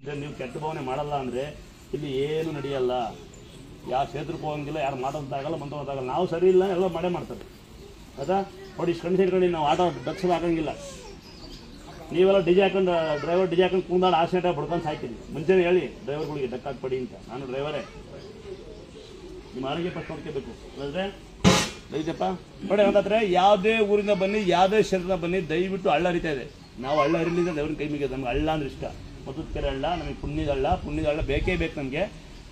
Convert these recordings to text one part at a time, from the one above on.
ನೀವು ಕೆಟ್ಟ ಭಾವನೆ ಮಾಡಲ್ಲ ಅಂದರೆ ಇಲ್ಲಿ ಏನು ನಡೆಯಲ್ಲ. ಯಾವ ಕ್ಷೇತ್ರಕ್ಕೂ ಹೋಗಂಗಿಲ್ಲ, ಯಾರು ಮಾತಾಡೋದಾಗಲ್ಲ, ಮಂತೋದಾಗಲ್ಲ. ನಾವು ಸರಿ ಇಲ್ಲ ಎಲ್ಲ ಮಾಡೇ ಮಾಡ್ತಾರೆ. ಅದಾ ನೋಡಿ, ಇಷ್ಟು ಕಣ್ಸೇರ್ಕೊಂಡು ನಾವು ಆಟೋ ದಕ್ಷಿಣ ಹಾಕಂಗಿಲ್ಲ. ನೀವೆಲ್ಲ ಡಿಜೆ ಹಾಕೊಂಡು ಡ್ರೈವರ್ ಡಿಜೆ ಹಾಕೊಂಡು ಕುಂದಾಡು ಆಕ್ಸಿಡೆಂಟ್ ಆಗಿ ಬಡ್ಕೊಂಡು ಸಾಯ್ತೀನಿ. ಮುಂಚೆನೇ ಹೇಳಿ ಡ್ರೈವರ್ಗಳಿಗೆ ಡಕ್ಕಾಕ್ಬೇಡಿ ಅಂತ. ನಾನು ಡ್ರೈವರೇ, ನಿಮ್ಮ ಆರೋಗ್ಯ ಫಸ್ಟ್ ನೋಡ್ಕೋಬೇಕು. ಅಂದರೆ ದಯವಿಟ್ಟಪ್ಪ ನೋಡಿ, ಅಂತಂದರೆ ಯಾವುದೇ ಊರಿಂದ ಬನ್ನಿ, ಯಾವುದೇ ಕ್ಷೇತ್ರದಿಂದ ಬನ್ನಿ, ದಯವಿಟ್ಟು ಹಳ್ಳ ಹರಿತಾ ಇದೆ. ನಾವು ಹಳ್ಳ ಹರಿಲಿಂದ ದೇವ್ರನ್ನ ಕೈ ಮುಗಿಯೋದು. ನಮ್ಗೆ ಹಳ್ಳ ಅಂದ್ರೆ ಇಷ್ಟ. ಮತ್ತದ ಕೆರೆ ಹಳ್ಳ ನಮಗೆ ಪುಣ್ಯದ ಹಳ್ಳ ಬೇಕೇ ಬೇಕು ನಮಗೆ.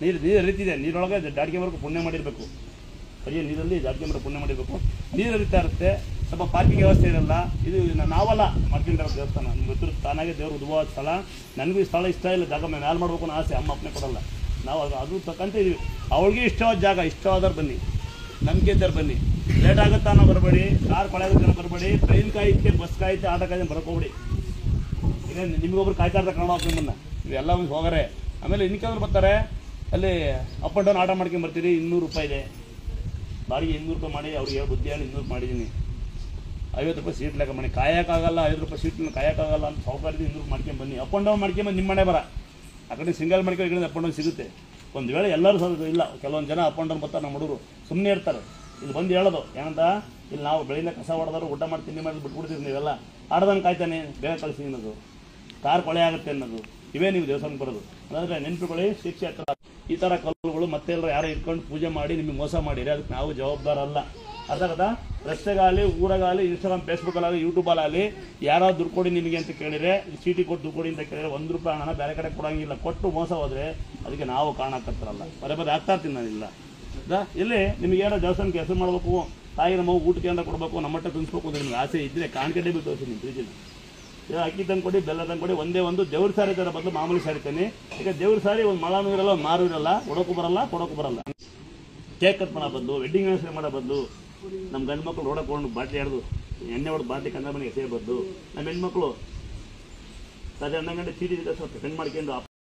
ನೀರು ಹರಿತಿದೆ, ನೀರೊಳಗೆ ದಾಟ್ಕೊಂಬರ್ಬೇಕು, ಪುಣ್ಯ ಮಾಡಿರಬೇಕು. ಅಯ್ಯೋ ನೀರಲ್ಲಿ ದಾಟ್ಕೊಂಬರ್ಬೇಕು, ಪುಣ್ಯ ಮಾಡಿರಬೇಕು. ನೀರು ಹರಿತಾ ಇರುತ್ತೆ, ಸ್ವಲ್ಪ ಪಾರ್ಕಿಂಗ್ ವ್ಯವಸ್ಥೆ ಇರಲ್ಲ. ಇದು ನಾವಲ್ಲ ಮಾಡ್ಕೊಂಡಿರೋ ದೇವಸ್ಥಾನ. ನಿಮ್ಗೆ ಗೊತ್ತಿರುತ್ತೆ, ತಾನಾಗೆ ದೇವ್ರು ಉದ್ಭವವಾದ ಸ್ಥಳ. ನನಗೂ ಈ ಸ್ಥಳ ಇಷ್ಟ ಇಲ್ಲ, ಜಾಗ ಮೇಲೆ ಮಾಡಬೇಕು ಅನ್ನೋ ಆಸೆ. ಅಮ್ಮ ಅಪ್ಪನೇ ಕೊಡಲ್ಲ. ನಾವು ಅದು ತಕ್ಕಂತ ಇದೀವಿ. ಅವಳಿಗೆ ಇಷ್ಟವಾದ ಜಾಗ, ಇಷ್ಟವಾದವ್ರು ಬನ್ನಿ, ನಂಬಿಕೆ ಇದ್ದಾರೆ ಬನ್ನಿ. ಲೇಟ್ ಆಗುತ್ತಾ ಅನ್ನೋ ಬರಬೇಡಿ, ಕಾರ್ ಕೊಳೆಯಾಗುತ್ತೆ ಅನ್ನೋ ಬರಬೇಡಿ, ಟ್ರೈನ್ ಕಾಯ್ತೆ, ಬಸ್ ಕಾಯ್ತೆ, ಆಟೋ ಕಾಯ್ತೆ ಬರ್ಕೋಬೇಡಿ. ಈಗ ನಿಮಗೊಬ್ರು ಕಾಯ್ತಾ ಇರ್ತಾರೆ ಕನ್ನಡ ನಿಮ್ಮನ್ನ, ಇವೆಲ್ಲ ಒಂದು ಹೋಗರೆ. ಆಮೇಲೆ ಇನ್ನಿಕ್ಕಂದ್ರೆ ಬರ್ತಾರೆ, ಅಲ್ಲಿ ಅಪ್ ಆ್ಯಂಡ್ ಡೌನ್ ಆಟೋ ಮಾಡ್ಕೊಂಡು ಬರ್ತೀರಿ. 200 ರೂಪಾಯಿ ಇದೆ ಬಾಡಿಗೆ. 200 ರೂಪಾಯಿ ಮಾಡಿ ಅವ್ರಿಗೆ ಬುದ್ಧಿ ಹೇಳಿ 200 ಮಾಡಿದ್ದೀನಿ. 50 ರೂಪಾಯಿ ಸೀಟ್ ಲೆಕ್ಕ ಮಾಡಿ ಕಾಯೋಕ್ಕಾಗಲ್ಲ. 5 ರೂಪಾಯಿ ಸೀಟ್ನ ಕಾಯೋಕ್ಕಾಗಲ್ಲ ಅಂತ ಸಾವುಕಾರದಿಂದ 200 ಮಾಡ್ಕೊಂಡು ಬನ್ನಿ. ಅಪ್ ಆ್ಯಂಡ್ ಡೌನ್ ಮಾಡ್ಕೊಂಬಂದು ನಿಮ್ಮ ಮನೆ ಬರ. ಆ ಕಡೆ ಸಿಂಗಲ್ ಮಾಡ್ಕೊಂಡು ಈ ಕಡೆ ಅಪ್ ಆ್ಯಂಡ್ ಡೌನ್ ಸಿಗುತ್ತೆ. ಒಂದು ವೇಳೆ ಎಲ್ಲರೂ ಇಲ್ಲ, ಕೆಲವೊಂದು ಜನ ಅಪ್ ಆ್ಯಂಡ್ ಡೌನ್ ಬರ್ತಾರೆ. ನಮ್ಮ ಹುಡುಗರು ಸುಮ್ಮನೆ ಇರ್ತಾರೆ. ಇಲ್ಲಿ ಬಂದು ಹೇಳೋದು ಏನಂತ, ಇಲ್ಲಿ ನಾವು ಬೆಳಿಗ್ಗೆ ಕಸ ಹೊಡೆದವರು ಊಟ ಮಾಡ್ತೀನಿ ಮಾಡಿ ಬಿಟ್ಬಿಡ್ತೀರಿ. ನೀವೆಲ್ಲ ಆಡ್ದಂಗೆ ಕಾಯ್ತಾನೆ ಬೇಗ ಕಳಿಸಿ ಅನ್ನೋದು, ಕಾರ್ ಕೊಳೆ ಆಗುತ್ತೆ ಅನ್ನೋದು, ಇವೇ ನೀವು ದೇವಸ್ಥಾನಕ್ಕೆ ಬರೋದು. ಅಂದರೆ ನೆನಪುಕೊಳ್ಳಿ, ಶಿಕ್ಷೆ ಹತ್ರ ಈ ಥರ ಕಲ್ಲುಗಳು ಮತ್ತೆ ಎಲ್ಲರೂ ಯಾರೋ ಇಟ್ಕೊಂಡು ಪೂಜೆ ಮಾಡಿ ನಿಮಗೆ ಮೋಸ ಮಾಡಿರಿ, ಅದಕ್ಕೆ ನಾವು ಜವಾಬ್ದಾರ ಅಲ್ಲ. ಅರ್ಥ ಆಗತ್ತಾ? ರಸ್ತೆಗಾಗಲಿ, ಊರಾಗಲಿ, ಇನ್ಸ್ಟಾಗ್ರಾಮ್ ಫೇಸ್ಬುಕ್ಕಲ್ಲಿ, ಯೂಟ್ಯೂಬಲ್ಲಿ ಯಾರೋ ದುಡ್ಡು ಕೊಡಿ ನಿಮಗೆ ಅಂತ ಕೇಳಿದರೆ, ಚೀಟಿ ಕೊಟ್ಟು ದುಡ್ಡು ಕೊಡಿ ಅಂತ ಕೇಳಿದರೆ 1 ರೂಪಾಯಿ ಹಣನ ಬೇರೆ ಕಡೆ ಕೊಡೋಂಗಿಲ್ಲ. ಕೊಟ್ಟು ಮೋಸ ಹೋದರೆ ಅದಕ್ಕೆ ನಾವು ಕಾರಣ ಹಾಕತ್ತಾರಲ್ಲ. ಬರೇ ಆಗ್ತಾ ಇರ್ತೀನಿ ನಾನಿಲ್ಲ. ಇಲ್ಲಿ ನಿಮಗೆ ಏನೋ ದೇವಸ್ಥಾನಕ್ಕೆ ಹೆಸರು ಮಾಡಬೇಕು, ತಾಯಿ ನಮ್ಮ ಊಟಕ್ಕೆ ಏನಾರ ಕೊಡಬೇಕು, ನಮ್ಮಟ್ಟ ತಿನ್ನಿಸ್ಬೇಕು ಅಂತ ನಿಮ್ಗೆ ಆಸೆ ಇದ್ದರೆ ಕಾಣ್ಕಂಡೇ ಬೇಕು ತೋರಿಸಿ ನಿಮ್ಮ ಪ್ರೀತಿನ. ಅಕ್ಕಿ ತಂದು ಕೊಡಿ, ಬೆಲ್ಲ ತಂದು ಕೊಡಿ. ಒಂದೇ ಒಂದು ದೇವ್ರ ಸಾರಿ ಥರ ಬದಲು ಮಾಮೂಲಿ ಸಾರಿ ತನ್ನಿ. ಈಗ ದೇವ್ರ ಸಾರಿ ಒಂದು ಮಳನೂ ಇರಲ್ಲ, ಒಂದು ಮಾರು ಇರಲ್ಲ, ಕೊಡೋಕ್ಕೂ ಬರಲ್ಲ. ಕೇಕ್ ಕಟ್ ಮಾಡೋ ಬದಲು, ವೆಡ್ಡಿಂಗ್ ಆನಿವರ್ಸರಿ ಮಾಡೋ ಬದಲು, ನಮ್ಮ ಗಂಡು ಮಕ್ಕಳು ರೋಡಕ್ಕೆ ಕೊಂಡು ಬಾಟ್ಲಿ ಹಿಡಿದು ಎಣ್ಣೆ ಹೊಡೆದು ಬಾಟ್ಲಿ ಕಂದ ಮನೆಗೆ ಸೇರಿ ಬದಲು, ನಮ್ಮ ಹೆಣ್ಮಕ್ಳು 10 ಗಂಟೆ ಚೀಟಿ ಸ್ವಲ್ಪ ಫ್ರೆಂಡ್ ಮಾಡ್ಕೊಂಡು